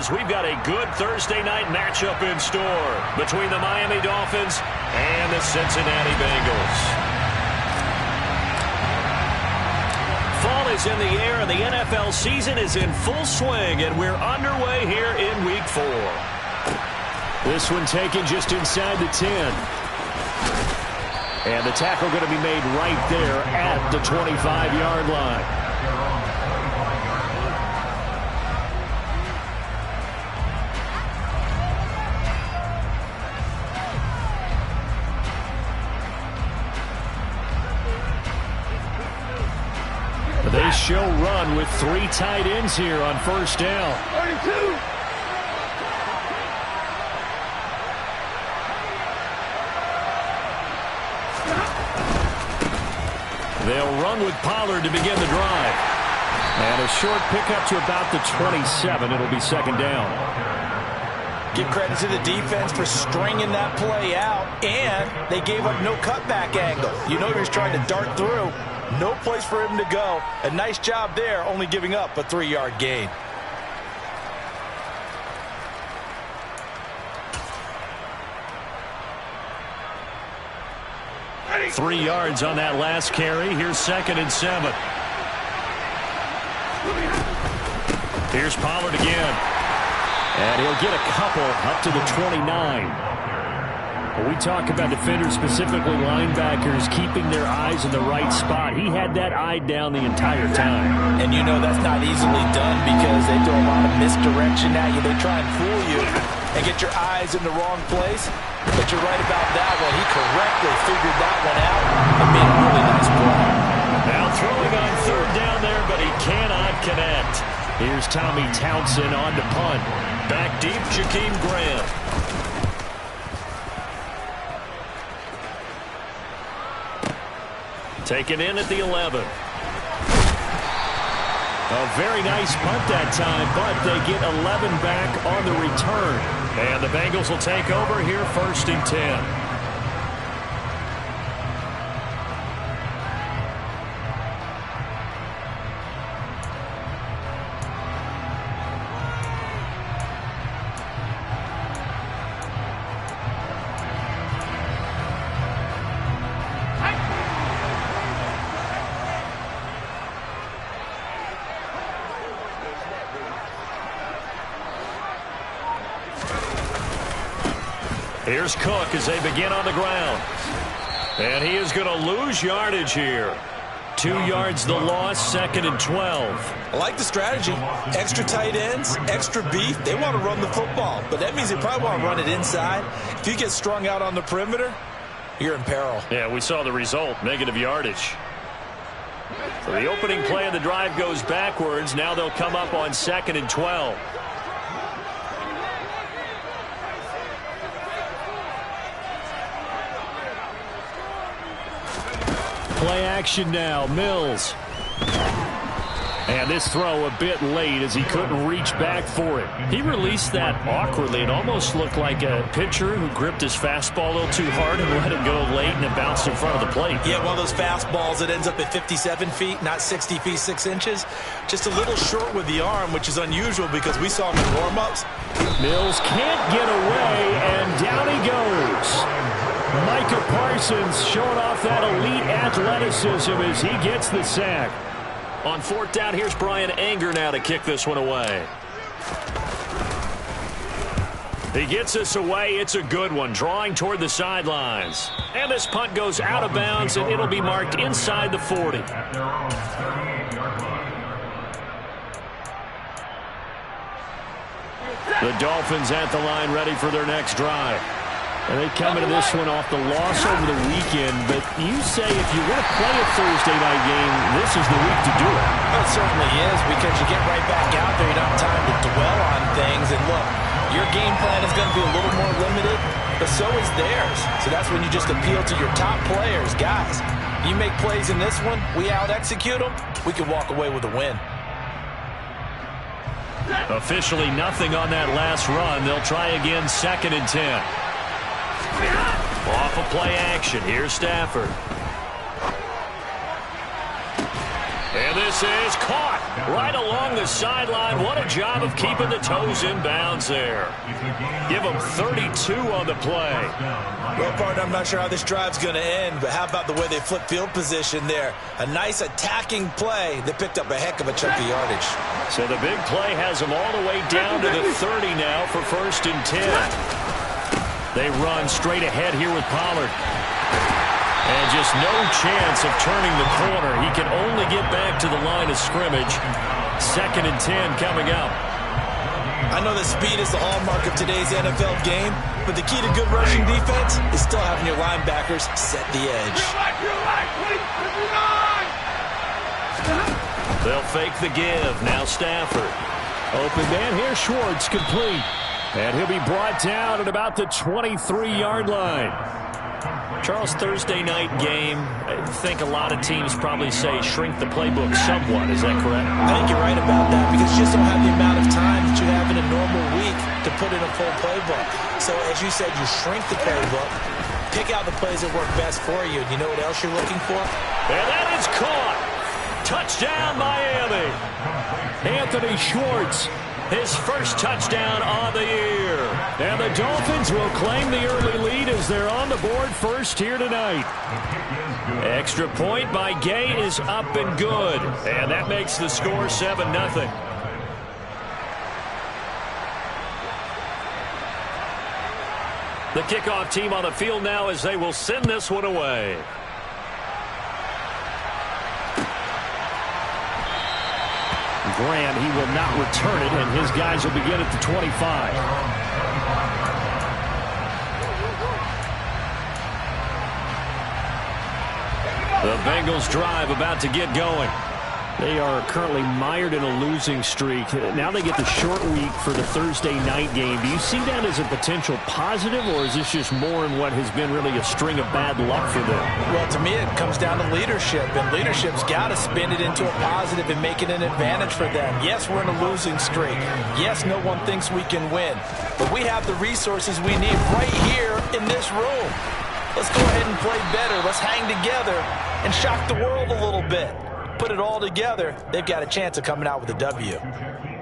as we've got a good Thursday night matchup in store between the Miami Dolphins and the Cincinnati Bengals. Fall is in the air, and the NFL season is in full swing, and we're underway here in Week 4. This one taken just inside the 10. And the tackle going to be made right there at the 25-yard line. They show run with 3 tight ends here on first down. 32. They'll run with Pollard to begin the drive. And a short pickup to about the 27. It'll be second down. Give credit to the defense for stringing that play out, and they gave up no cutback angle. You know he was trying to dart through. No place for him to go. A nice job there, only giving up a 3-yard gain. Three yards on that last carry. Here's second and 7. Here's Pollard again. And he'll get a couple up to the 29. When we talk about defenders, specifically linebackers, keeping their eyes in the right spot, he had that eye down the entire time. And you know that's not easily done because they throw a lot of misdirection at you. They try and fool you and get your eyes in the wrong place. But you're right about that one. He correctly figured that one out and made a really nice play. Now throwing on third down there, but he cannot connect. Here's Tommy Townsend on to punt. Back deep, Jakeem Grant. Taken in at the 11. A very nice punt that time, but they get 11 back on the return. And the Bengals will take over here first and 10. Here's Cook as they begin on the ground. And he is going to lose yardage here. 2 yards the loss, second and 12. I like the strategy. Extra tight ends, extra beef. They want to run the football, but that means they probably want to run it inside. If you get strung out on the perimeter, you're in peril. Yeah, we saw the result, negative yardage. So the opening play of the drive goes backwards. Now they'll come up on second and 12. Play action now, Mills. And this throw a bit late as he couldn't reach back for it. He released that awkwardly. It almost looked like a pitcher who gripped his fastball a little too hard and let it go late, and it bounced in front of the plate. Yeah, one of those fastballs that ends up at 57 feet, not 60 feet, 6 inches. Just a little short with the arm, which is unusual because we saw him in warm-ups. Mills can't get away, and down he goes. Micah Parsons showing off that elite athleticism as he gets the sack. On fourth down, here's Brian Anger now to kick this one away. He gets us away. It's a good one, drawing toward the sidelines. And this punt goes out of bounds, and it'll be marked inside the 40. The Dolphins at the line, ready for their next drive. And they come into this one off the loss over the weekend, but you say if you want to play a Thursday night game, this is the week to do it. Well, it certainly is, because you get right back out there. You don't have time to dwell on things. And look, your game plan is going to be a little more limited, but so is theirs. So that's when you just appeal to your top players. Guys, you make plays in this one, we out-execute them, we can walk away with a win. Officially nothing on that last run. They'll try again, second and 10. Off of play action. Here's Stafford. And this This is caught right along the sideline. What a job of keeping the toes in bounds there. Give them 32 on the play. Well, partner, I'm not sure how this drive's going to end, but how about the way they flip field position there? A nice attacking play that picked up a heck of a chunk of yardage. So the big play has them all the way down to the 30 now for 1st and 10. They run straight ahead here with Pollard. And just no chance of turning the corner. He can only get back to the line of scrimmage. 2nd and 10 coming up. I know that speed is the hallmark of today's NFL game, but the key to good rushing defense is still having your linebackers set the edge. They'll fake the give. Now Stafford. Open man here. Schwartz complete. And he'll be brought down at about the 23-yard line. Charles, Thursday night game, I think a lot of teams probably say shrink the playbook somewhat. Is that correct? I think you're right about that because you just don't have the amount of time that you have in a normal week to put in a full playbook. So, as you said, you shrink the playbook, pick out the plays that work best for you, and you know what else you're looking for? And that is caught. Touchdown, Miami. Anthony Schwartz. His first touchdown on the year. And the Dolphins will claim the early lead as they're on the board first here tonight. Extra point by Gay is up and good. And that makes the score 7-0. The kickoff team on the field now as they will send this one away. Grant, he will not return it, and his guys will begin at the 25. The Bengals drive about to get going. They are currently mired in a losing streak. Now they get the short week for the Thursday night game. Do you see that as a potential positive, or is this just more in what has been really a string of bad luck for them? Well, to me, it comes down to leadership, and leadership's got to spin it into a positive and make it an advantage for them. Yes, we're in a losing streak. Yes, no one thinks we can win, but we have the resources we need right here in this room. Let's go ahead and play better. Let's hang together and shock the world a little bit. Put it all together, they've got a chance of coming out with a W.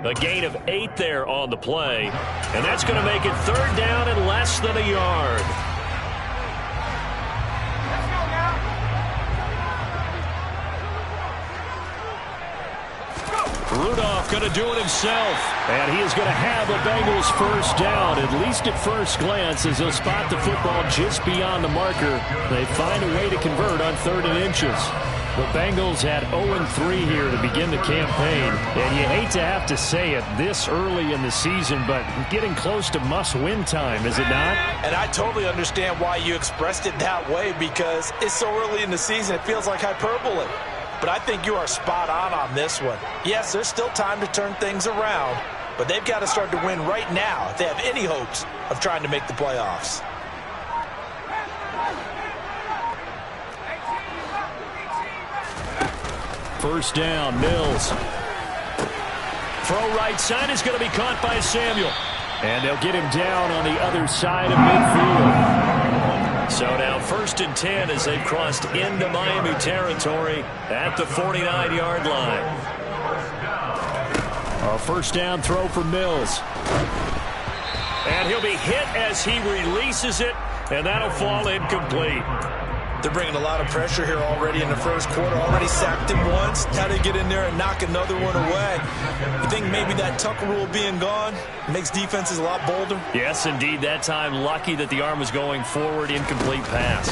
A gain of 8 there on the play, and that's going to make it 3rd down and less than a yard. Rudolph going to do it himself, and he is going to have a Bengals first down, at least at first glance, as he'll spot the football just beyond the marker. They find a way to convert on 3rd and inches. The Bengals had 0-3 here to begin the campaign, and you hate to have to say it this early in the season, but getting close to must-win time, is it not? And I totally understand why you expressed it that way, because it's so early in the season, it feels like hyperbole. But I think you are spot on this one. Yes, there's still time to turn things around, but they've got to start to win right now if they have any hopes of trying to make the playoffs. First down, Mills. Throw right side is going to be caught by Samuel. And they'll get him down on the other side of midfield. So now 1st and 10 as they've crossed into Miami territory at the 49-yard line. A first down throw for Mills. And he'll be hit as he releases it, and that'll fall incomplete. They're bringing a lot of pressure here already in the first quarter. Already sacked him once. Now they get in there and knock another one away. You think maybe that Tucker rule being gone makes defenses a lot bolder? Yes, indeed. That time, lucky that the arm was going forward. Incomplete pass.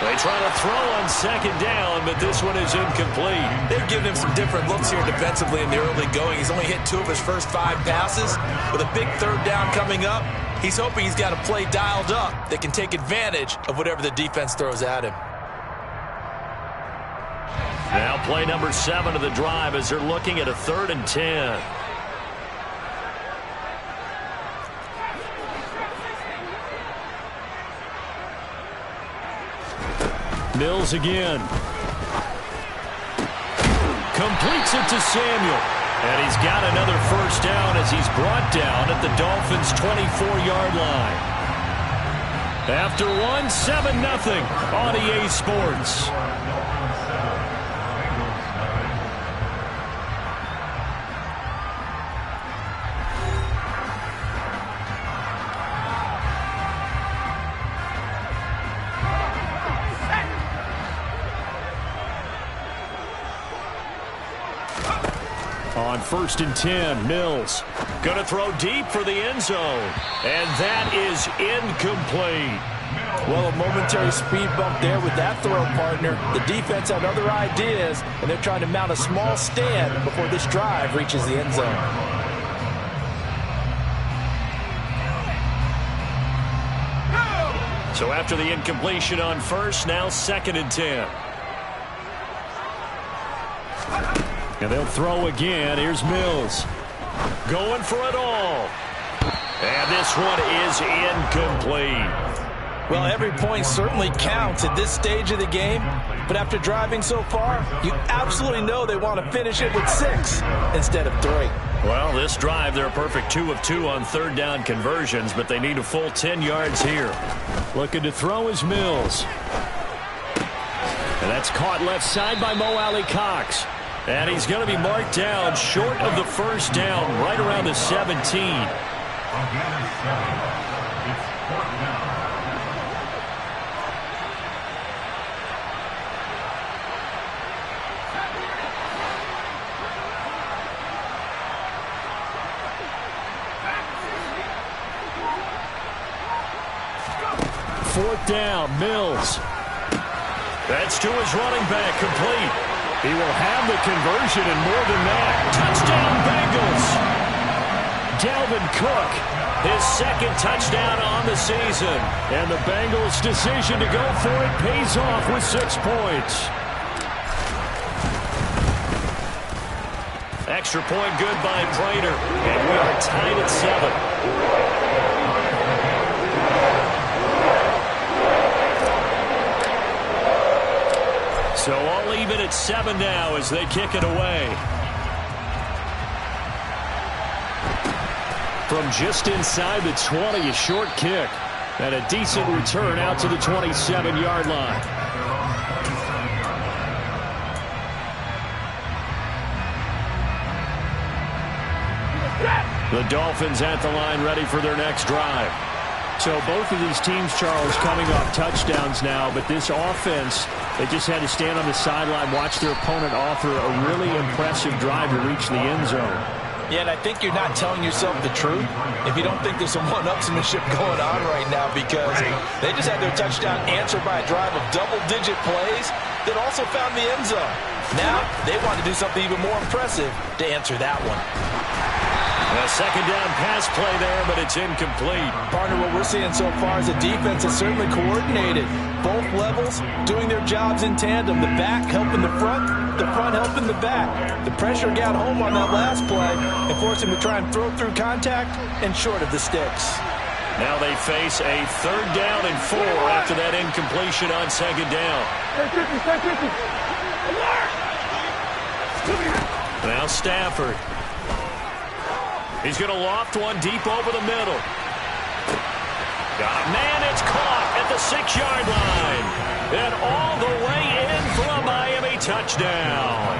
They try to throw on 2nd down, but this one is incomplete. They've given him some different looks here defensively in the early going. He's only hit 2 of his first 5 passes. With a big 3rd down coming up, he's hoping he's got a play dialed up that can take advantage of whatever the defense throws at him. Now play number 7 of the drive as they're looking at a 3rd and 10. Mills again. Completes it to Samuel. And he's got another first down as he's brought down at the Dolphins' 24-yard line. After one, 7-0 on EA Sports. On 1st and 10, Mills going to throw deep for the end zone. And that is incomplete. Well, a momentary speed bump there with that throw, partner. The defense had other ideas, and they're trying to mount a small stand before this drive reaches the end zone. So after the incompletion on 1st, now 2nd and 10. And they'll throw again. Here's Mills. Going for it all. And this one is incomplete. Well, every point certainly counts at this stage of the game. But after driving so far, you absolutely know they want to finish it with 6 instead of 3. Well, this drive, they're a perfect 2 of 2 on 3rd down conversions, but they need a full 10 yards here. Looking to throw is Mills. And that's caught left side by Mo Alley-Cox. And he's going to be marked down short of the 1st down, right around the 17. Fourth down, Mills. That's to his running back, complete. He will have the conversion and more than that. Touchdown, Bengals. Dalvin Cook, his 2nd touchdown on the season. And the Bengals' decision to go for it pays off with 6 points. Extra point good by Prater. And we are tied at 7. So all even at 7 now as they kick it away. From just inside the 20, a short kick. And a decent return out to the 27-yard line. The Dolphins at the line ready for their next drive. So both of these teams, Charles, coming off touchdowns now, but this offense, they just had to stand on the sideline, watch their opponent offer a really impressive drive to reach the end zone. Yeah, and I think you're not telling yourself the truth if you don't think there's some one-upsmanship going on right now, because they just had their touchdown answered by a drive of double-digit plays that also found the end zone. Now they want to do something even more impressive to answer that one. A 2nd down pass play there, but it's incomplete. Partner, what we're seeing so far is a defense that's certainly coordinated. Both levels doing their jobs in tandem. The back helping the front helping the back. The pressure got home on that last play and forced him to try and throw through contact and short of the sticks. Now they face a 3rd down and 4 after that incompletion on 2nd down. Now Stafford. He's going to loft one deep over the middle. Got a man, it's caught at the 6-yard line. And all the way in for a Miami touchdown.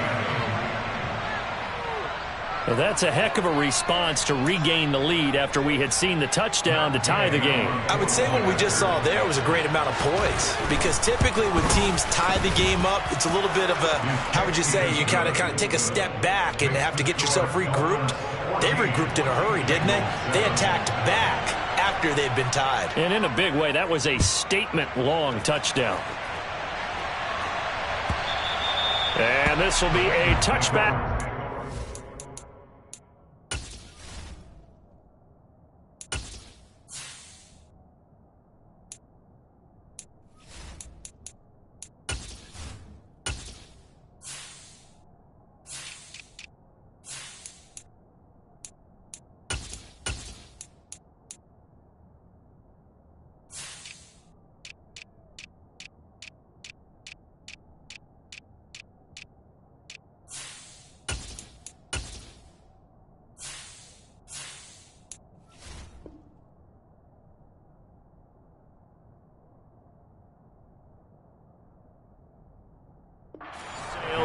Well, that's a heck of a response to regain the lead after we had seen the touchdown to tie the game. I would say what we just saw there was a great amount of poise, because typically when teams tie the game up, it's a little bit of a, how would you say, you kind of take a step back and have to get yourself regrouped. They regrouped in a hurry, didn't they? They attacked back after they'd been tied. And in a big way, that was a statement-long touchdown. And this will be a touchback.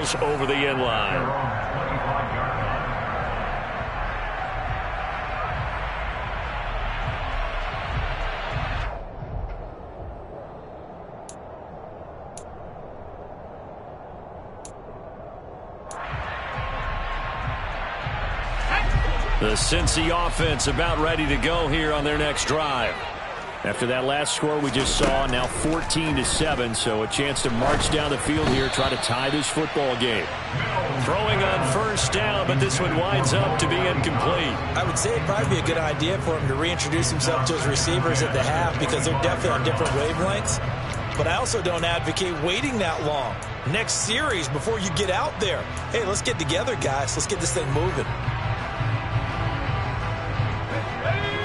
Bengals over the end line. The Cincy offense about ready to go here on their next drive. After that last score we just saw, now 14-7, so a chance to march down the field here, try to tie this football game. Throwing on first down, but this one winds up to be incomplete. I would say it'd probably be a good idea for him to reintroduce himself to his receivers at the half because they're definitely on different wavelengths. But I also don't advocate waiting that long. Next series before you get out there. Hey, let's get together, guys. Let's get this thing moving.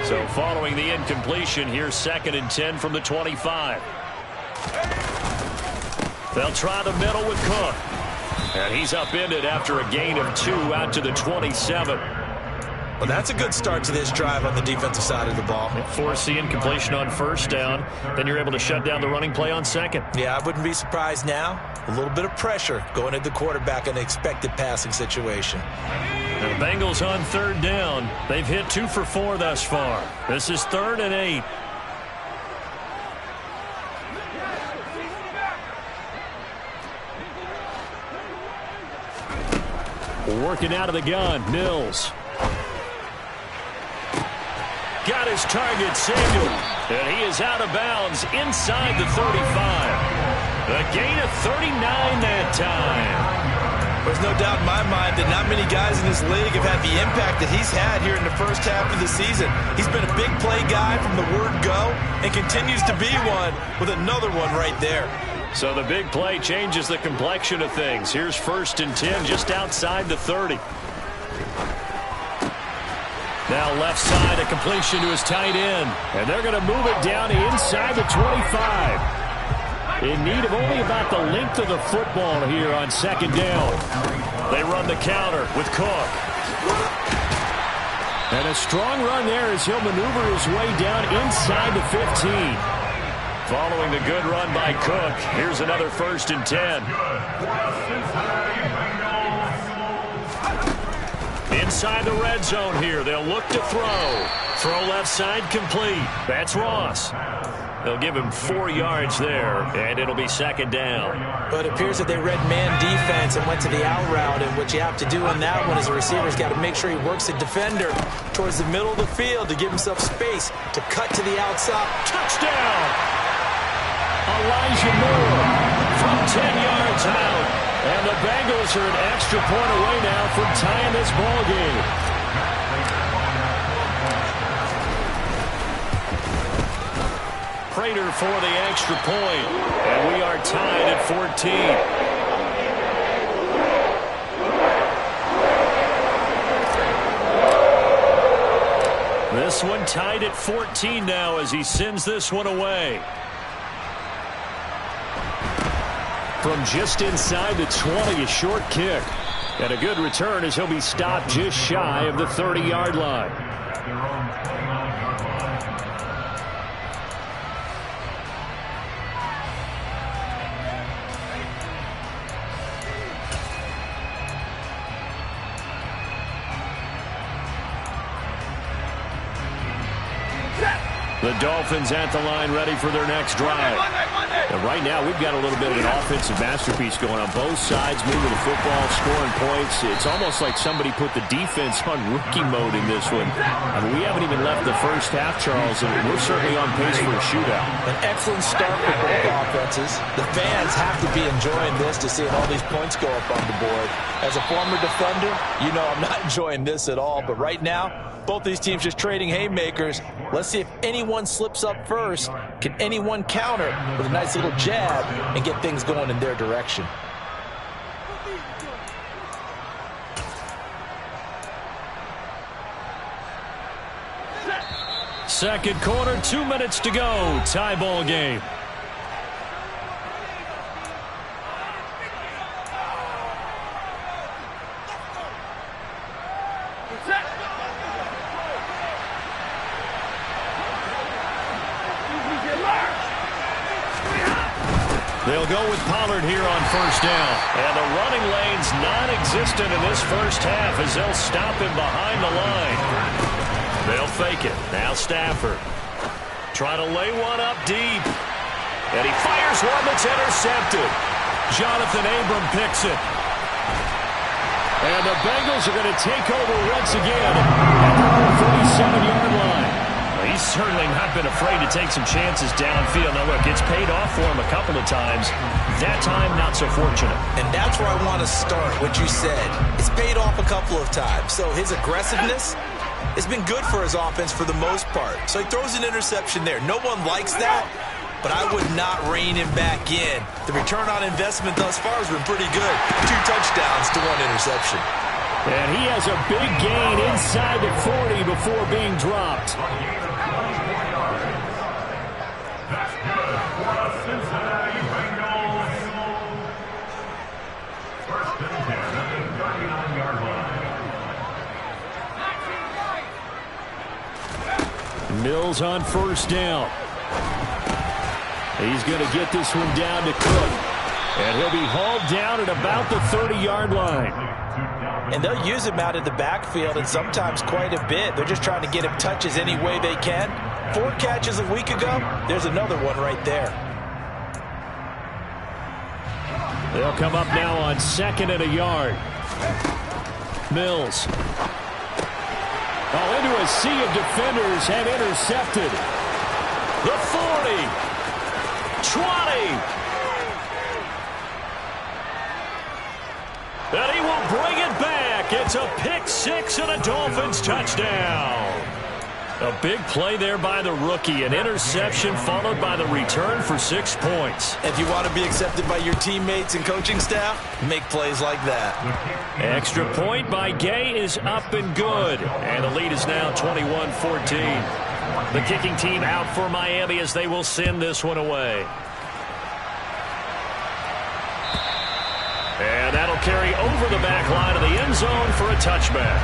So following the incompletion, here's 2nd and 10 from the 25. They'll try the middle with Cook. And he's upended after a gain of 2 out to the 27. Well, that's a good start to this drive on the defensive side of the ball. Force the incompletion on first down. Then you're able to shut down the running play on second. Yeah, I wouldn't be surprised now. A little bit of pressure going at the quarterback in an expected passing situation. The Bengals on 3rd down. They've hit 2 for 4 thus far. This is 3rd and 8. Working out of the gun, Mills. Got his target, Samuel. And he is out of bounds inside the 35. A gain of 39 that time. There's no doubt in my mind that not many guys in this league have had the impact that he's had here in the first half of the season. He's been a big play guy from the word go and continues to be one with another one right there. So the big play changes the complexion of things. Here's 1st and 10 just outside the 30. Now left side, a completion to his tight end. And they're going to move it down inside the 25. In need of only about the length of the football here on 2nd down. They run the counter with Cook. And a strong run there as he'll maneuver his way down inside the 15. Following the good run by Cook, here's another 1st and 10. Inside the red zone here, they'll look to throw. Throw left side complete. That's Ross. They'll give him 4 yards there, and it'll be 2nd down. But it appears that they read man defense and went to the out route, and what you have to do in that one is the receiver's got to make sure he works the defender towards the middle of the field to give himself space to cut to the outside. Touchdown! Elijah Moore from 10 yards out. And the Bengals are an extra point away now from tying this ball game. Prater for the extra point. And we are tied at 14. This one tied at 14 now as he sends this one away. From just inside the 20, a short kick. And a good return as he'll be stopped just shy of the 30-yard line. The Dolphins at the line ready for their next drive. And right now we've got a little bit of an offensive masterpiece going on both sides, moving the football, scoring points. It's almost like somebody put the defense on rookie mode in this one. I mean, we haven't even left the first half, Charles, and we're certainly on pace for a shootout. An excellent start for both offenses. The fans have to be enjoying this to see all these points go up on the board. As a former defender, you know I'm not enjoying this at all, but right now, both these teams just trading haymakers. Let's see if anyone slips up first. Can anyone counter with a nice little jab and get things going in their direction? Second quarter, 2 minutes to go. Tie ball game. They'll go with Pollard here on first down. And the running lane's non-existent in this first half as they'll stop him behind the line. They'll fake it. Now Stafford. Try to lay one up deep. And he fires one that's intercepted. Jonathan Abram picks it. And the Bengals are going to take over once again at the 47-yard line. He's certainly not been afraid to take some chances downfield. Now, look, it's paid off for him a couple of times. That time, not so fortunate. And that's where I want to start, what you said. It's paid off a couple of times. So his aggressiveness has been good for his offense for the most part. So he throws an interception there. No one likes that, but I would not rein him back in. The return on investment thus far has been pretty good. 2 touchdowns to 1 interception. And he has a big gain inside the 40 before being dropped. Mills on first down. He's going to get this one down to Cook. And he'll be hauled down at about the 30-yard line. And they'll use him out of the backfield, and sometimes quite a bit. They're just trying to get him touches any way they can. 4 catches a week ago. There's another one right there. They'll come up now on 2nd and a yard. Mills. Into a sea of defenders and intercepted. The 40. 20. And he will bring it back. It's a pick 6 and a Dolphins touchdown. A big play there by the rookie. An interception followed by the return for 6 points. If you want to be accepted by your teammates and coaching staff, make plays like that. Extra point by Gay is up and good. And the lead is now 21-14. The kicking team out for Miami as they will send this one away. And that'll carry over the back line of the end zone for a touchback.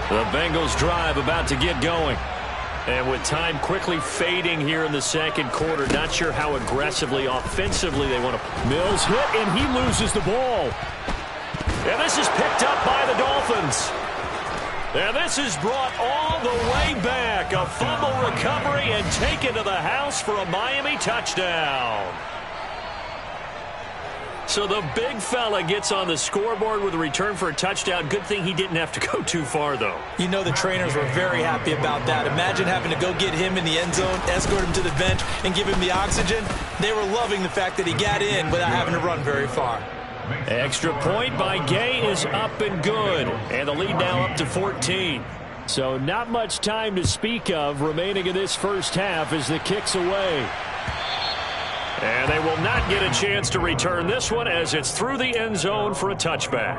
The Bengals drive about to get going. And with time quickly fading here in the second quarter, not sure how aggressively, offensively they want to. Mills hit, and he loses the ball. And this is picked up by the Dolphins. And this is brought all the way back. A fumble recovery and taken to the house for a Miami touchdown. So the big fella gets on the scoreboard with a return for a touchdown. Good thing he didn't have to go too far, though. You know the trainers were very happy about that. Imagine having to go get him in the end zone, escort him to the bench, and give him the oxygen. They were loving the fact that he got in without having to run very far. Extra point by Gay is up and good. And the lead now up to 14. So not much time to speak of remaining in this first half as the kick's away. And they will not get a chance to return this one as it's through the end zone for a touchback.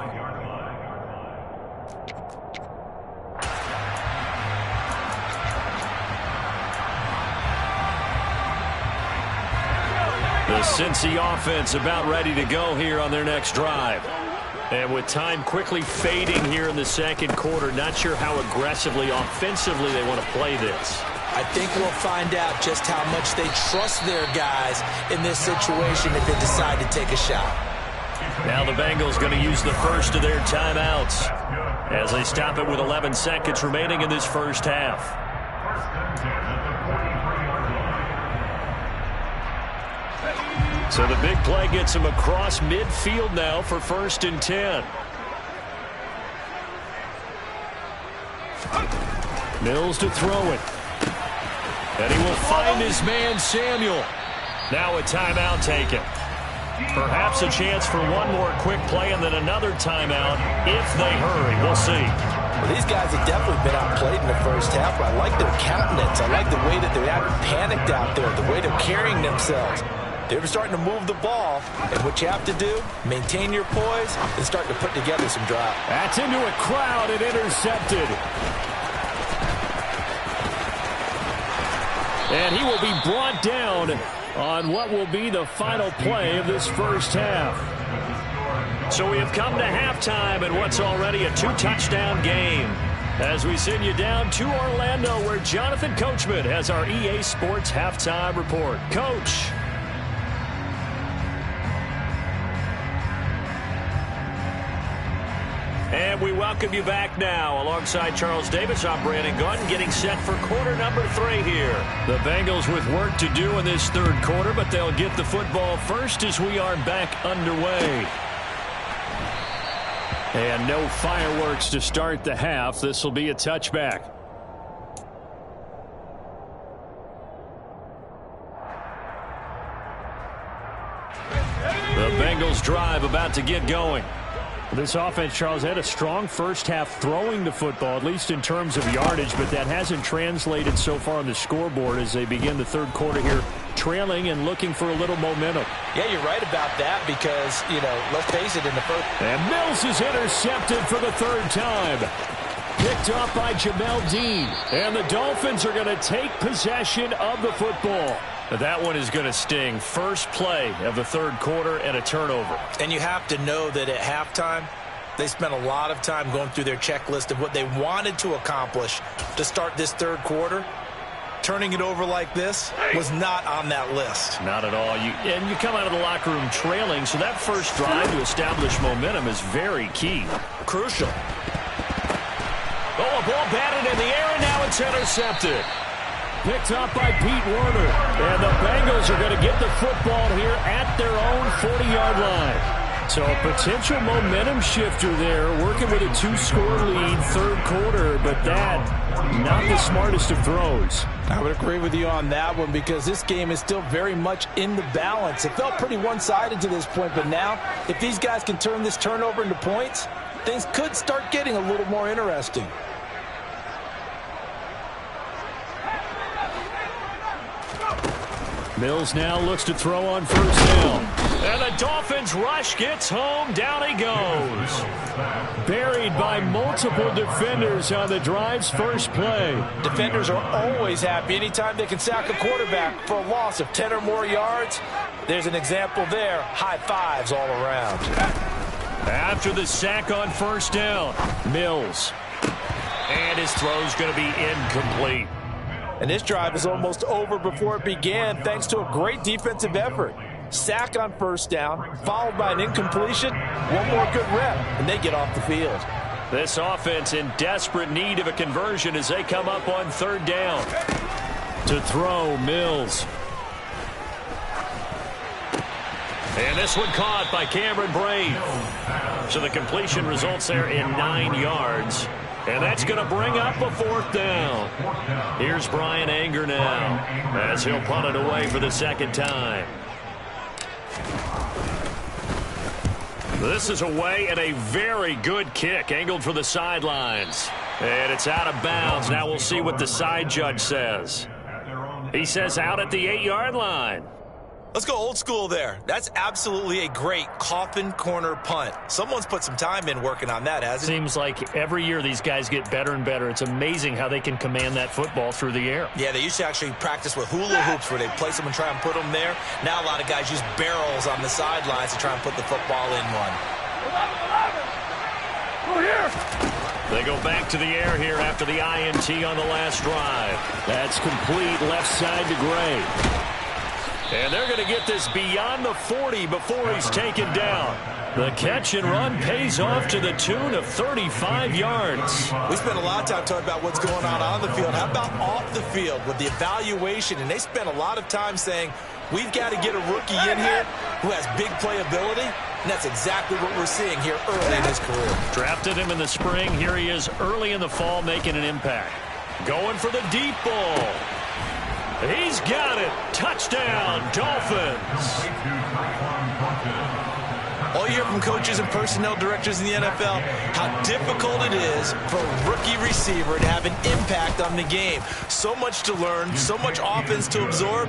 The Cincy offense about ready to go here on their next drive. And with time quickly fading here in the second quarter, not sure how aggressively, offensively they want to play this. I think we'll find out just how much they trust their guys in this situation if they decide to take a shot. Now the Bengals going to use the first of their timeouts as they stop it with 11 seconds remaining in this first half. So the big play gets him across midfield now for 1st and 10. Mills to throw it. And he will find his man, Samuel. Now a timeout taken. Perhaps a chance for one more quick play and then another timeout if they hurry. We'll see. Well, these guys have definitely been outplayed in the first half, but I like their countenance. I like the way that they're not panicked out there, the way they're carrying themselves. They're starting to move the ball, and what you have to do, maintain your poise and start to put together some drive. That's into a crowd and intercepted. And he will be brought down on what will be the final play of this first half. So we have come to halftime in what's already a 2-touchdown game. As we send you down to Orlando, where Jonathan Coachman has our EA Sports Halftime Report. Coach. And we welcome you back now. Alongside Charles Davis, I'm Brandon Gunn, getting set for quarter number 3 here. The Bengals with work to do in this third quarter, but they'll get the football first as we are back underway. And no fireworks to start the half. This will be a touchback. The Bengals drive about to get going. This offense, Charles, had a strong first half throwing the football, at least in terms of yardage, but that hasn't translated so far on the scoreboard as they begin the third quarter here, trailing and looking for a little momentum. Yeah, you're right about that because, let's face it, in the first. And Mills is intercepted for the third time. Picked up by Jamel Dean. And the Dolphins are going to take possession of the football. That one is going to sting. First play of the third quarter and a turnover. And you have to know that at halftime, they spent a lot of time going through their checklist of what they wanted to accomplish to start this third quarter. Turning it over like this was not on that list. Not at all. And you come out of the locker room trailing, so that first drive to establish momentum is very key. Crucial. Oh, a ball batted in the air, and now it's intercepted. Picked up by Pete Werner. And the Bengals are going to get the football here at their own 40-yard line. So a potential momentum shifter there, working with a 2-score lead, third quarter, but that, not the smartest of throws. I would agree with you on that one because this game is still very much in the balance. It felt pretty one-sided to this point, but now, if these guys can turn this turnover into points, things could start getting a little more interesting. Mills now looks to throw on first down. And the Dolphins rush gets home. Down he goes. Buried by multiple defenders on the drive's first play. Defenders are always happy anytime they can sack a quarterback for a loss of 10 or more yards. There's an example there. High fives all around. After the sack on first down, Mills. And his throw's going to be incomplete. And this drive is almost over before it began thanks to a great defensive effort. Sack on first down, followed by an incompletion. One more good rep, and they get off the field. This offense in desperate need of a conversion as they come up on third down. To throw, Mills. And this one caught by Cameron Brave. So the completion results there in 9 yards. And that's going to bring up a fourth down. Here's Brian Anger now as he'll punt it away for the second time. This is away and a very good kick angled for the sidelines. And it's out of bounds. Now we'll see what the side judge says. He says out at the 8-yard line. Let's go old school there. That's absolutely a great coffin corner punt. Someone's put some time in working on that, hasn't it? Seems like every year these guys get better and better. It's amazing how they can command that football through the air. Yeah, they used to actually practice with hula hoops where they place them and try and put them there. Now a lot of guys use barrels on the sidelines to try and put the football in one. They go back to the air here after the INT on the last drive. That's complete left side to Gray. And they're going to get this beyond the 40 before he's taken down. The catch and run pays off to the tune of 35 yards. We spent a lot of time talking about what's going on the field. How about off the field with the evaluation? And they spent a lot of time saying, we've got to get a rookie in here who has big playability. And that's exactly what we're seeing here early in his career. Drafted him in the spring. Here he is early in the fall making an impact. Going for the deep ball. He's got it. Touchdown, Dolphins. All you hear from coaches and personnel directors in the NFL, how difficult it is for a rookie receiver to have an impact on the game. So much to learn, so much offense to absorb.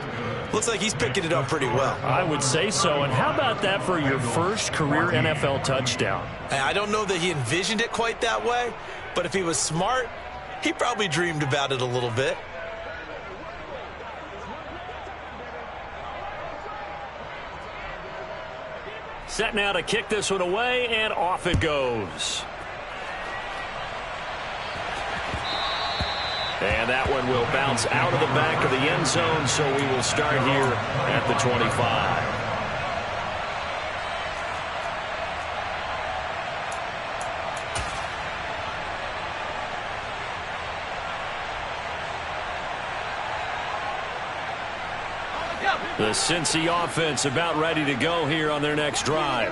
Looks like he's picking it up pretty well. I would say so. And how about that for your first career NFL touchdown? I don't know that he envisioned it quite that way, but if he was smart, he probably dreamed about it a little bit. Set now to kick this one away, and off it goes. And that one will bounce out of the back of the end zone, so we will start here at the 25. The Cincy offense about ready to go here on their next drive.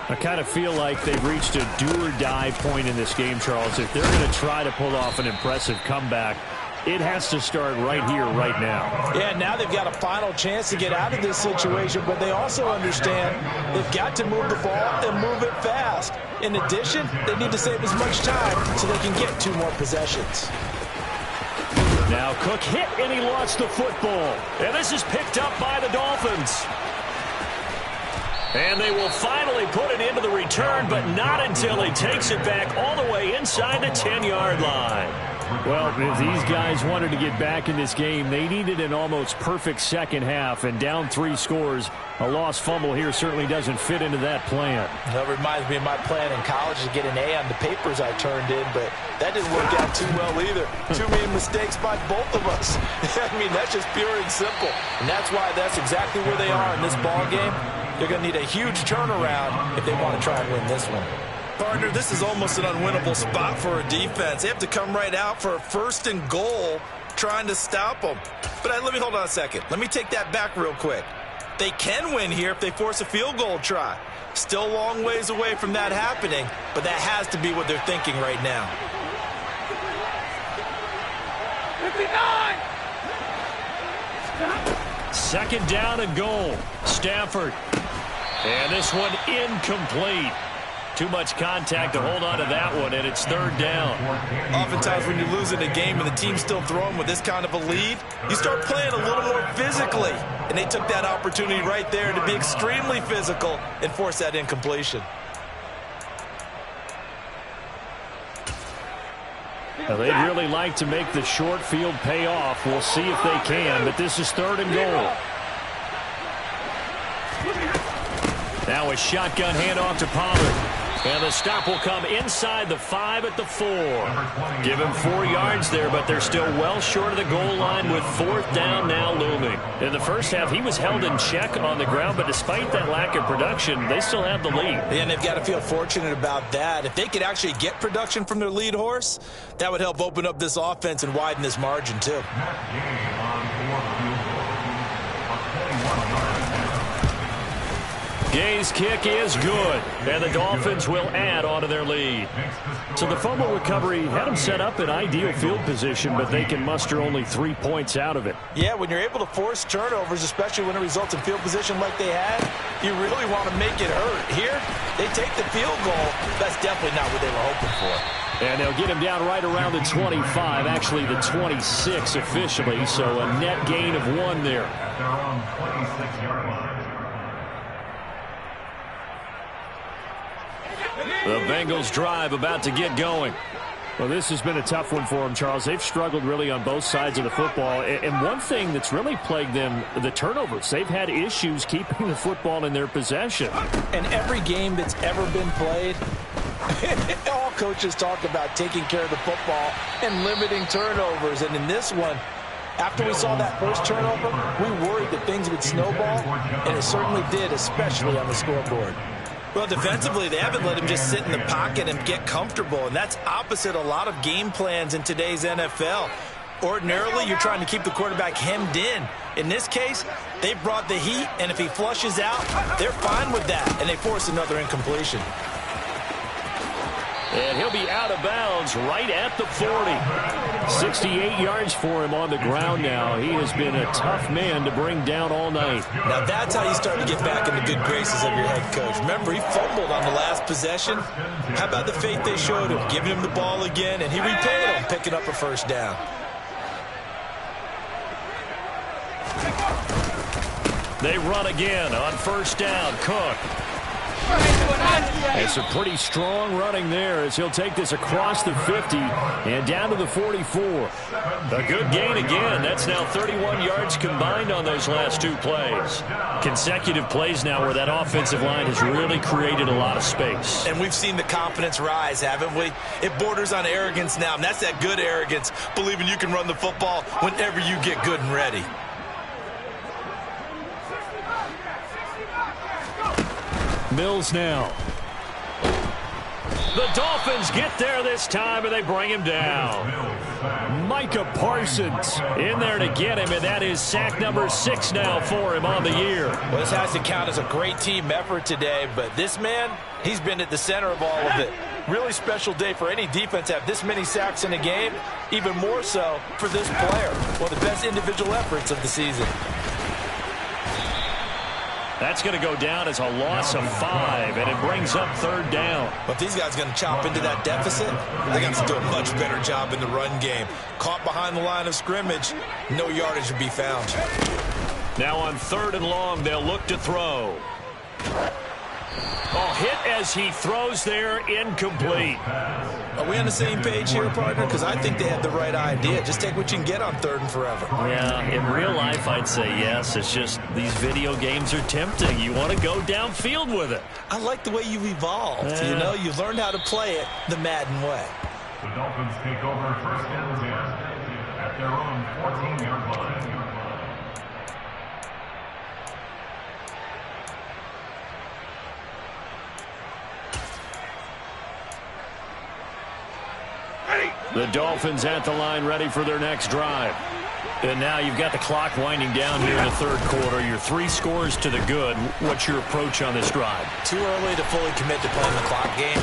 I kind of feel like they've reached a do-or-die point in this game, Charles. If they're going to try to pull off an impressive comeback, it has to start right here, right now. Yeah, now they've got a final chance to get out of this situation, but they also understand they've got to move the ball and move it fast. In addition, they need to save as much time so they can get 2 more possessions. Now Cook hit, and he lost the football. And this is picked up by the Dolphins. And they will finally put it into the return, but not until he takes it back all the way inside the 10-yard line. Well, if these guys wanted to get back in this game, they needed an almost perfect second half, and down 3 scores. A lost fumble here certainly doesn't fit into that plan. That reminds me of my plan in college to get an A on the papers I turned in, but that didn't work out too well either. Too many mistakes by both of us. I mean, that's just pure and simple. And that's why that's exactly where they are in this ball game. They're going to need a huge turnaround if they want to try and win this one. Partner, this is almost an unwinnable spot for a defense. They have to come right out for a 1st and goal trying to stop them. But let me hold on a second. Let me take that back real quick. They can win here if they force a field goal try. Still a long ways away from that happening, but that has to be what they're thinking right now. 59! Second down and goal. Stafford. And this one incomplete. Too much contact to hold on to that one, and it's 3rd down. Oftentimes when you're losing a game and the team's still throwing with this kind of a lead, you start playing a little more physically. And they took that opportunity right there to be extremely physical and force that incompletion. Now, they'd really like to make the short field pay off. We'll see if they can, but this is 3rd and goal. Now a shotgun handoff to Pollard. And the stop will come inside the 5 at the 4. Give him 4 yards there, but they're still well short of the goal line with 4th down now looming. In the first half, he was held in check on the ground, but despite that lack of production, they still have the lead. And they've got to feel fortunate about that. If they could actually get production from their lead horse, that would help open up this offense and widen this margin too. Gay's kick is good, and the Dolphins will add on to their lead. So the fumble recovery had them set up in ideal field position, but they can muster only 3 points out of it. Yeah, when you're able to force turnovers, especially when it results in field position like they had, you really want to make it hurt. Here, they take the field goal. That's definitely not what they were hoping for. And they'll get him down right around the 25, actually the 26 officially, so a net gain of 1 there. The Bengals drive about to get going. Well, this has been a tough one for them, Charles. They've struggled really on both sides of the football. And one thing that's really plagued them, the turnovers. They've had issues keeping the football in their possession. And every game that's ever been played, all coaches talk about taking care of the football and limiting turnovers. And in this one, after we saw that first turnover, we worried that things would snowball, and it certainly did, especially on the scoreboard. Well, defensively, they haven't let him just sit in the pocket and get comfortable, and that's opposite a lot of game plans in today's NFL. Ordinarily, you're trying to keep the quarterback hemmed in. In this case, they brought the heat, and if he flushes out, they're fine with that, and they force another incompletion. And he'll be out of bounds right at the 40. 68 yards for him on the ground now. He has been a tough man to bring down all night. Now that's how you start to get back in the good graces of your head coach. Remember, he fumbled on the last possession. How about the faith they showed him, giving him the ball again, and he repaid him, picking up a 1st down. They run again on 1st down. Cook. It's a pretty strong running there as he'll take this across the 50 and down to the 44. A good gain again. That's now 31 yards combined on those last two plays. Consecutive plays now where that offensive line has really created a lot of space. And we've seen the confidence rise, haven't we? It borders on arrogance now, and that's that good arrogance, believing you can run the football whenever you get good and ready. Mills now. The Dolphins get there this time, and they bring him down. Micah Parsons in there to get him, and that is sack number 6 now for him on the year. Well, this has to count as a great team effort today, but this man, he's been at the center of all of it. Really special day for any defense to have this many sacks in a game, even more so for this player. One of the best individual efforts of the season. That's going to go down as a loss of 5, and it brings up 3rd down. But these guys are going to chop into that deficit. They got to do a much better job in the run game. Caught behind the line of scrimmage, no yardage to be found. Now on 3rd and long, they'll look to throw. Oh, hit as he throws there, incomplete. Are we on the same page here, partner? Because I think they had the right idea. Just take what you can get on 3rd and forever. Yeah, in real life, I'd say yes. It's just these video games are tempting. You want to go downfield with it. I like the way you've evolved. Yeah. You know, you've learned how to play it the Madden way. The Dolphins take over 1st and 10 at their own 14-yard line. The Dolphins at the line ready for their next drive. And now you've got the clock winding down here in the 3rd quarter. Your 3 scores to the good. What's your approach on this drive? Too early to fully commit to playing the clock game.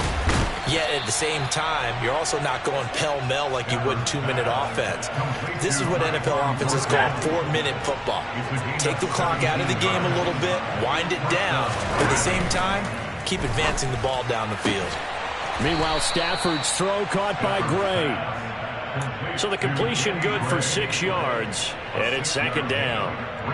Yet at the same time, you're also not going pell-mell like you would in 2-minute offense. This is what NFL offenses call 4-minute football. Take the clock out of the game a little bit, wind it down, but at the same time, keep advancing the ball down the field. Meanwhile, Stafford's throw caught by Gray. So the completion good for 6 yards, and it's 2nd down.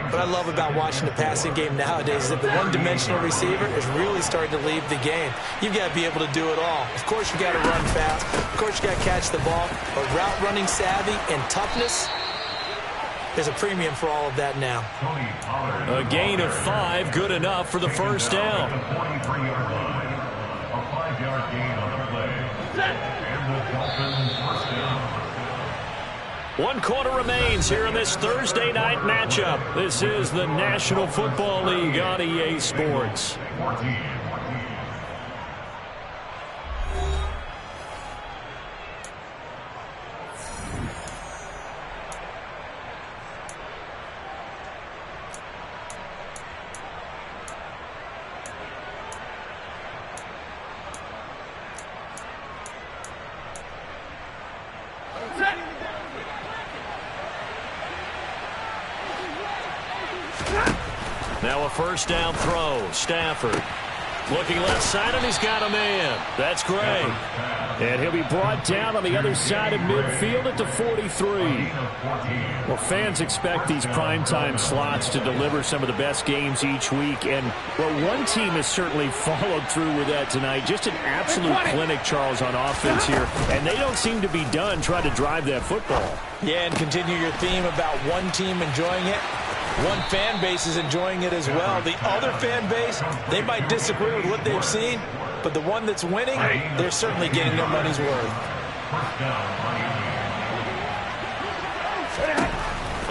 What I love about watching the passing game nowadays is that the one-dimensional receiver is really starting to leave the game. You've got to be able to do it all. Of course, you got to run fast. Of course, you got to catch the ball. But route running savvy and toughness, there's a premium for all of that now. A gain of 5, good enough for the 1st down. A 5-yard gain on the play. And the Dolphins 1st down. 1 quarter remains here in this Thursday night matchup. This is the National Football League on EA Sports. 14. Now a 1st down throw. Stafford looking left side, and he's got a man. That's Gray. And he'll be brought down on the other side of midfield at the 43. Well, fans expect these primetime slots to deliver some of the best games each week. And, well, one team has certainly followed through with that tonight. Just an absolute clinic, Charles, on offense here. And they don't seem to be done trying to drive that football. Yeah, and continue your theme about one team enjoying it. One fan base is enjoying it as well. The other fan base, they might disagree with what they've seen, but the one that's winning, they're certainly getting their money's worth.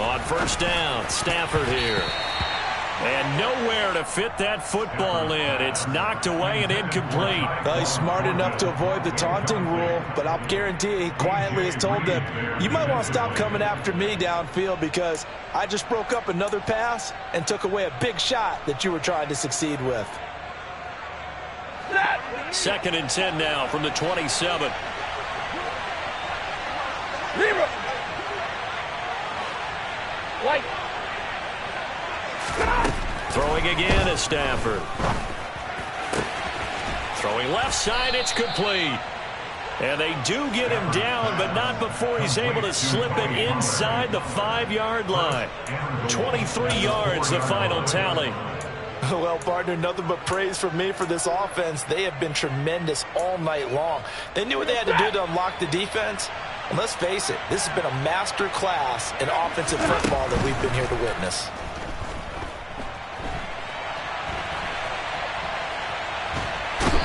On 1st down, Stafford here. And nowhere to fit that football in. It's knocked away and incomplete. Well, he's smart enough to avoid the taunting rule, but I'll guarantee he quietly has told them, you might want to stop coming after me downfield because I just broke up another pass and took away a big shot that you were trying to succeed with. 2nd and 10 now from the 27. White. Throwing again is Stafford. Throwing left side, it's complete. And they do get him down, but not before he's able to slip it inside the 5-yard line. 23 yards, the final tally. Well, partner, nothing but praise from me for this offense. They have been tremendous all night long. They knew what they had to do to unlock the defense. And let's face it, this has been a master class in offensive football that we've been here to witness.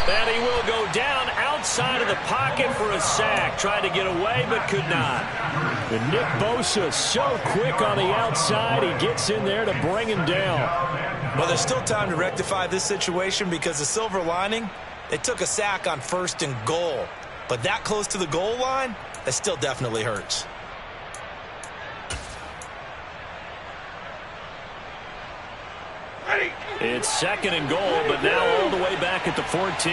And he will go down outside of the pocket for a sack. Tried to get away, but could not. And Nick Bosa so quick on the outside. He gets in there to bring him down. Well, there's still time to rectify this situation because the silver lining, they took a sack on 1st and goal. But that close to the goal line, that still definitely hurts. It's 2nd and goal, but now all the way back at the 14.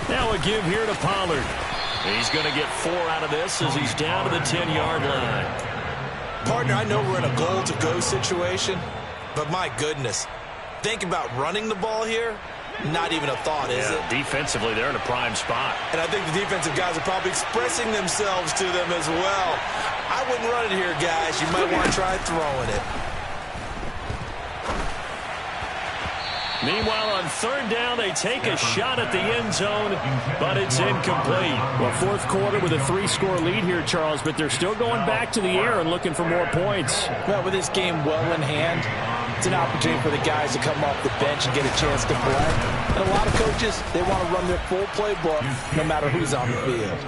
Now a give here to Pollard. He's going to get 4 out of this as he's down to the 10-yard line. Partner, I know we're in a goal-to-go situation, but my goodness, think about running the ball here. Not even a thought, is it? Defensively, they're in a prime spot. And I think the defensive guys are probably expressing themselves to them as well. I wouldn't run it here, guys. You might want to try throwing it. Meanwhile, on 3rd down, they take a shot at the end zone, but it's incomplete. Well, 4th quarter with a 3-score lead here, Charles, but they're still going back to the air and looking for more points. Well, with this game well in hand, it's an opportunity for the guys to come off the bench and get a chance to play. And a lot of coaches, they want to run their full playbook no matter who's on the field.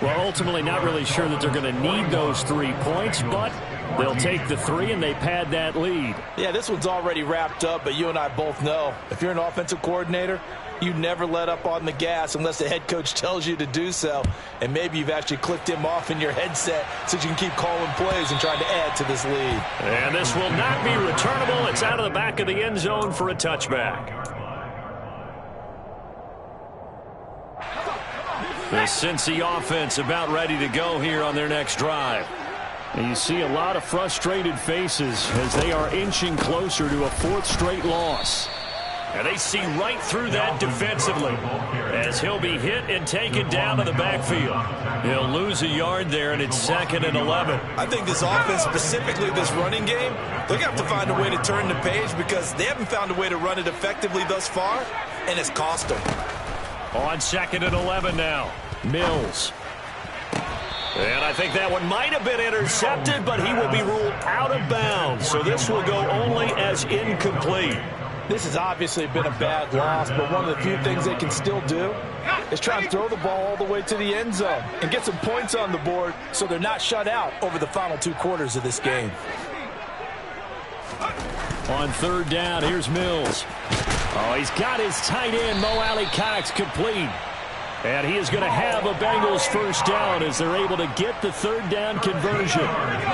Well, ultimately not really sure that they're going to need those 3 points, but they'll take the 3 and they pad that lead. Yeah, this one's already wrapped up, but you and I both know if you're an offensive coordinator, you never let up on the gas unless the head coach tells you to do so. And maybe you've actually clicked him off in your headset so you can keep calling plays and trying to add to this lead. And this will not be returnable. It's out of the back of the end zone for a touchback. The Cincy offense about ready to go here on their next drive. And you see a lot of frustrated faces as they are inching closer to a 4th straight loss. And they see right through that defensively as he'll be hit and taken down to the backfield. He'll lose a yard there, and it's 2nd and 11. I think this offense, specifically this running game, they're going to have to find a way to turn the page because they haven't found a way to run it effectively thus far, and it's cost them. On 2nd and 11 now, Mills. And I think that one might have been intercepted, but he will be ruled out of bounds. So this will go only as incomplete. This has obviously been a bad loss, but one of the few things they can still do is try and throw the ball all the way to the end zone and get some points on the board so they're not shut out over the final 2 quarters of this game. On 3rd down, here's Mills. Oh, he's got his tight end, Mo Alley-Cox, complete. And he is going to have a Bengals 1st down as they're able to get the 3rd down conversion.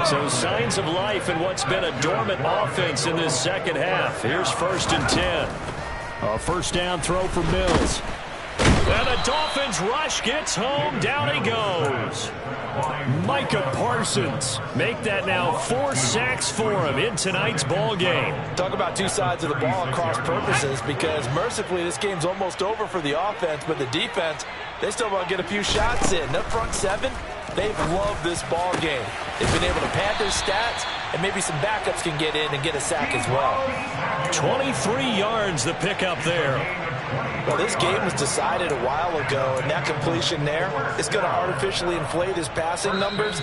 So signs of life in what's been a dormant offense in this 2nd half. Here's 1st and 10. A 1st down throw for Mills. And the Dolphins rush gets home. Down he goes. Micah Parsons make that now 4 sacks for him in tonight's ball game. Talk about 2 sides of the ball at cross purposes because mercifully this game's almost over for the offense, but the defense, they still want to get a few shots in. Up front 7, they've loved this ball game. They've been able to pad their stats, and maybe some backups can get in and get a sack as well. 23 yards the pickup there. Well, this game was decided a while ago, and that completion there is going to artificially inflate his passing numbers.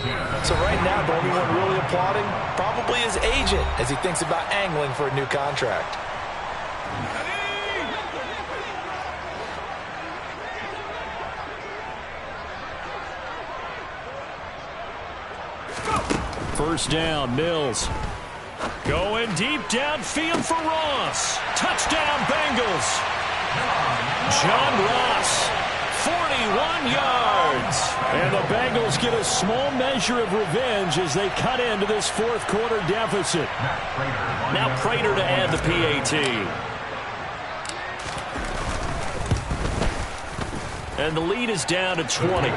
So right now, the only one really applauding probably his agent as he thinks about angling for a new contract. First down, Mills. Going deep downfield for Ross. Touchdown, Bengals. John Ross, 41 yards. And the Bengals get a small measure of revenge as they cut into this 4th quarter deficit. Now Prater to add the PAT. And the lead is down to 20.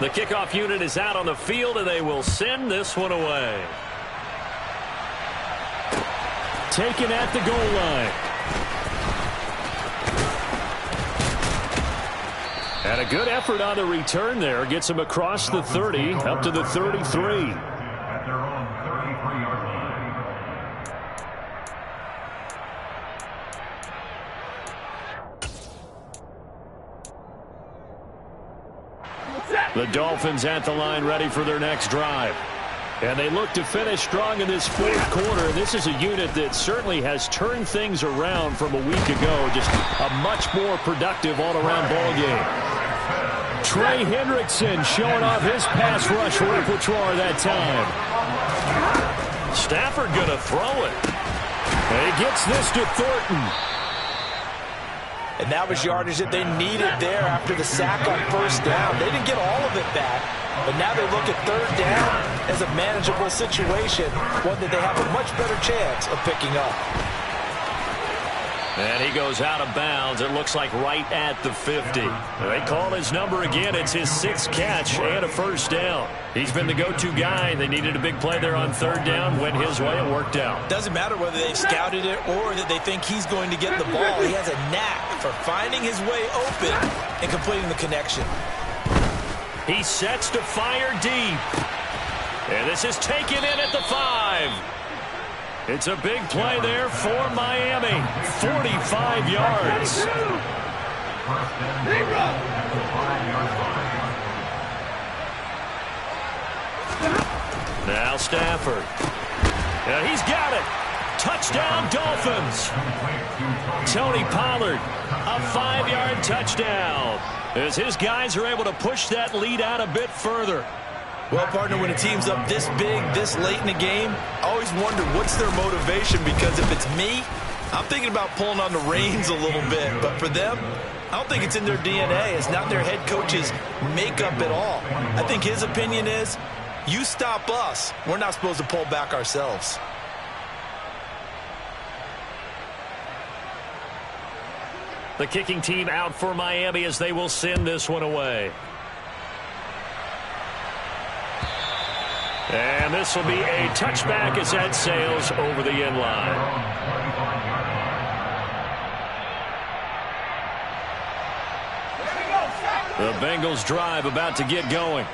The kickoff unit is out on the field, and they will send this one away. Taken at the goal line. And a good effort on the return there. Gets him across the 30, up to the 33. At their own 33-yard line. The Dolphins at the line, ready for their next drive. And they look to finish strong in this fourth quarter. This is a unit that certainly has turned things around from a week ago. Just a much more productive all-around ball game. Trey Hendrickson showing off his pass rush repertoire that time. Stafford going to throw it. And he gets this to Thornton. And that was yardage that they needed there after the sack on first down. They didn't get all of it back, but now they look at third down as a manageable situation, one that they have a much better chance of picking up. And he goes out of bounds. It looks like right at the 50. They call his number again. It's his 6th catch and a first down. He's been the go-to guy. They needed a big play there on third down. Went his way. It worked out. Doesn't matter whether they've scouted it or that they think he's going to get the ball. He has a knack for finding his way open and completing the connection. He sets to fire deep. And this is taken in at the 5. It's a big play there for Miami. 45 yards. Now Stafford. And he's got it. Touchdown, Dolphins. Tony Pollard, a 5-yard touchdown. As his guys are able to push that lead out a bit further. Well, partner, when a team's up this big, this late in the game, I always wonder what's their motivation, because if it's me, I'm thinking about pulling on the reins a little bit. But for them, I don't think it's in their DNA. It's not their head coach's makeup at all. I think his opinion is, you stop us, we're not supposed to pull back ourselves. The kicking team out for Miami as they will send this one away. And this will be a touchback as that sails over the end line. The Bengals drive about to get going.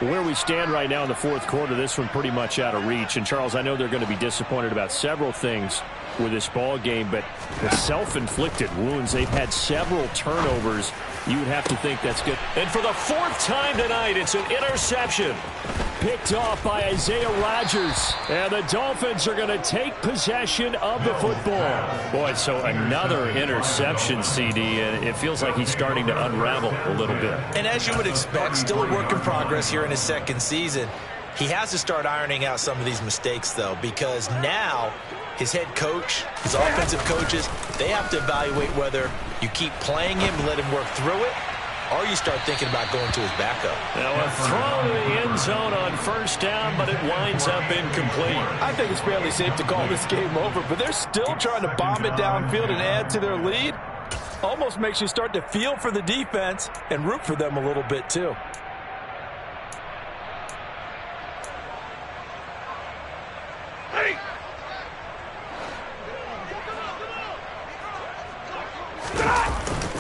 Where we stand right now in the fourth quarter, this one pretty much out of reach. And, Charles, I know they're going to be disappointed about several things with this ball game, but the self-inflicted wounds, they've had several turnovers. You would have to think that's good. And for the 4th time tonight, it's an interception. Picked off by Isaiah Rodgers. And the Dolphins are going to take possession of the football. Boy, so another interception, CD, and it feels like he's starting to unravel a little bit. And as you would expect, still a work in progress here in his 2nd season. He has to start ironing out some of these mistakes, though, because now his head coach, his offensive coaches, they have to evaluate whether you keep playing him and let him work through it, or you start thinking about going to his backup. Now a throw to the end zone on first down, but it winds up incomplete. I think it's fairly safe to call this game over, but they're still trying to bomb it downfield and add to their lead. Almost makes you start to feel for the defense and root for them a little bit too.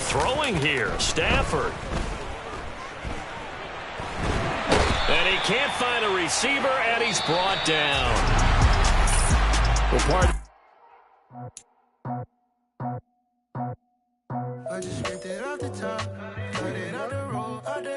Throwing here, Stafford. And he can't find a receiver, and he's brought down. I just ripped it off the top.